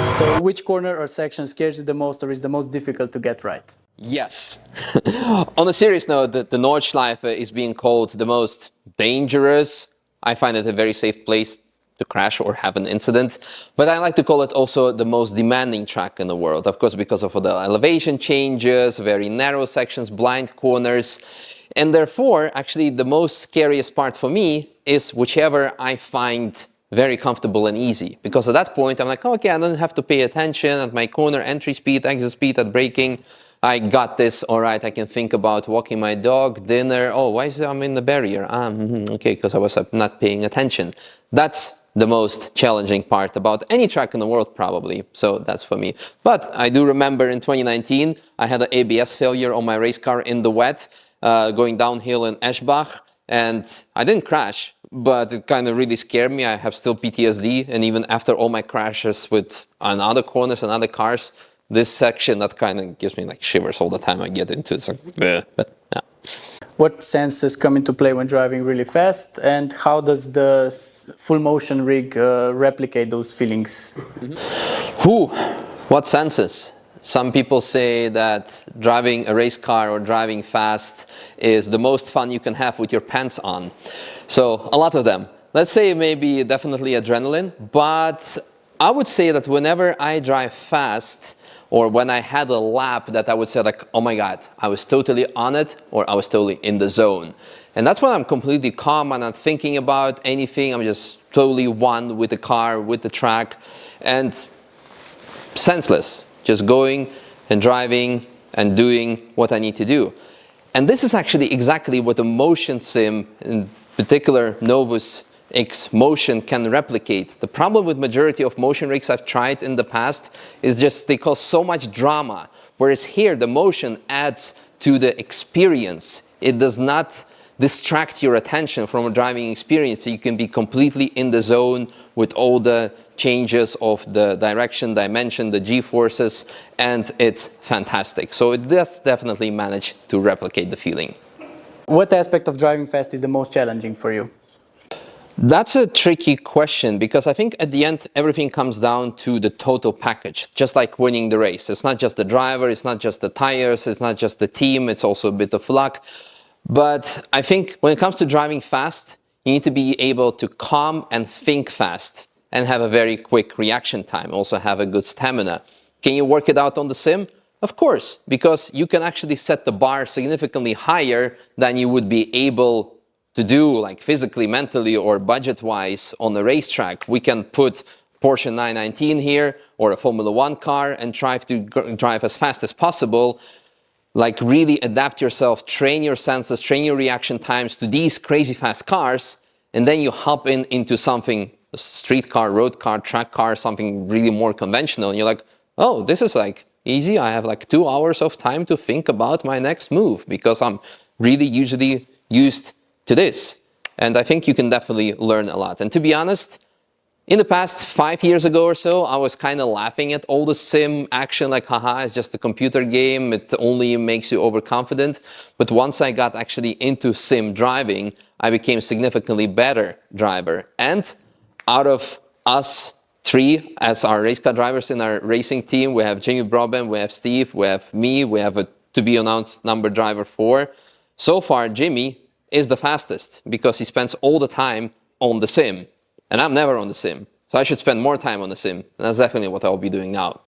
So which corner or section scares you the most or is the most difficult to get right? Yes. On a serious note, the Nordschleife is being called the most dangerous. I find it a very safe place to crash or have an incident. But I like to call it also the most demanding track in the world. Of course, because of the elevation changes, very narrow sections, blind corners. And therefore, actually, the most scariest part for me is whichever I find very comfortable and easy. Because at that point, I'm like, oh, okay, I don't have to pay attention at my corner entry speed, exit speed, at braking. I got this, all right, I can think about walking my dog, dinner. Oh, why is I'm in the barrier? Okay, because I was not paying attention. That's the most challenging part about any track in the world, probably. So that's for me. But I do remember in 2019, I had an ABS failure on my race car in the wet, going downhill in Eschbach. And I didn't crash, but it kind of really scared me. I have still PTSD. And even after all my crashes with on other corners and other cars, this section that kind of gives me like shivers all the time I get into it. It's like, bleh. But, yeah. What senses come into play when driving really fast, and how does the full motion rig replicate those feelings? What senses? Some people say that driving a race car or driving fast is the most fun you can have with your pants on. So a lot of them. Let's say maybe definitely adrenaline, but I would say that whenever I drive fast, or when I had a lap that I would say like, oh my God, I was totally on it, or I was totally in the zone. And that's when I'm completely calm, I'm not thinking about anything, I'm just totally one with the car, with the track, and senseless, just going and driving and doing what I need to do. And this is actually exactly what a motion sim, in particular Novus X Motion, can replicate. The problem with majority of motion rigs I've tried in the past is just they cause so much drama, whereas here the motion adds to the experience. It does not distract your attention from a driving experience, so you can be completely in the zone with all the changes of the direction, dimension, the G-forces, and it's fantastic. So it does definitely manage to replicate the feeling. What aspect of driving fast is the most challenging for you? That's a tricky question because I think at the end everything comes down to the total package, just like winning the race. It's not just the driver, it's not just the tires, it's not just the team, it's also a bit of luck. But I think when it comes to driving fast, you need to be able to calm and think fast and have a very quick reaction time, also have a good stamina. Can you work it out on the sim? Of course, because you can actually set the bar significantly higher than you would be able to do, like physically, mentally, or budget-wise on the racetrack. We can put Porsche 919 here or a Formula One car and try to drive as fast as possible. Like really adapt yourself, train your senses, train your reaction times to these crazy fast cars, and then you hop into something, a street car, road car, track car, something really more conventional, and you're like, oh, this is like easy. I have like 2 hours of time to think about my next move because I'm really usually used to this. And I think you can definitely learn a lot. And to be honest, in the past 5 years ago or so, I was kind of laughing at all the sim action, like, haha, it's just a computer game, it only makes you overconfident. But once I got actually into sim driving, I became a significantly better driver. And out of us 3 as our race car drivers in our racing team, we have Jimmy Broadbent, we have Steve, we have me, we have a to-be-announced number driver 4. So far, Jimmy is the fastest because he spends all the time on the sim. And I'm never on the sim. So I should spend more time on the sim. And that's definitely what I'll be doing now.